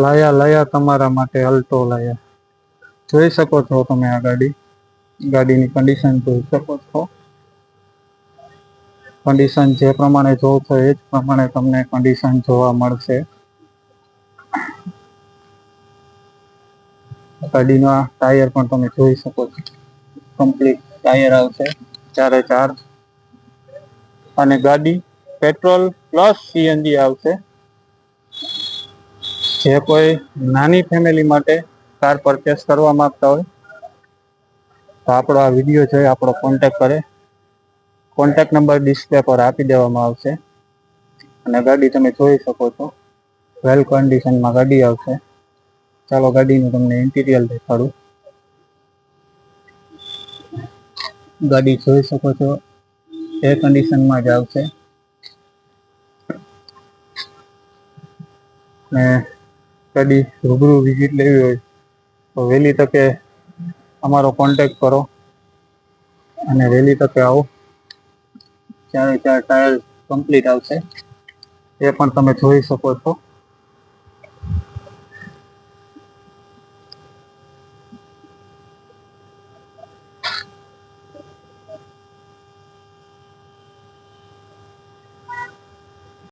લાયા તમારા માટે અલ્ટો લાયા. જોઈ શકો છો તમે આ ગાડીની કન્ડિશન જોઈ શકો છો. કન્ડિશન જે પ્રમાણે જોવો છો એ જ પ્રમાણે તમને કન્ડિશન જોવા મળશે. ગાડીના ટાયર પણ તમે જોઈ શકો છો. કમ્પ્લીટ ટાયર આવશે 4/4 અને ગાડી પેટ્રોલ પ્લસ સીએનજી આવશે. જે કોઈ નાની ફેમિલી માટે કાર પરચેસ કરવા માંગતા હોય તો આપણો આ વિડીયો જોઈ આપણો કોન્ટેક્ટ કરે. કોન્ટેક્ટ નંબર ડિસ્પ્લે પર આપી દેવામાં આવશે અને ગાડી તમે જોઈ શકો છો. વેલ કન્ડિશનમાં ગાડી આવશે. ચાલો ગાડીનું તમને ઇન્ટિરિયર દેખાડું. ગાડી જોઈ શકો છો એ કન્ડિશનમાં જ આવશે. ને ગાડી રૂબરૂ વિઝિટ લેવી હોય તો વહેલી તકે અમારો કોન્ટેક્ટ કરો અને વહેલી તકે આવો. 4/4 ટાયર કમ્પ્લીટ આવશે એ પણ તમે જોઈ શકો છો.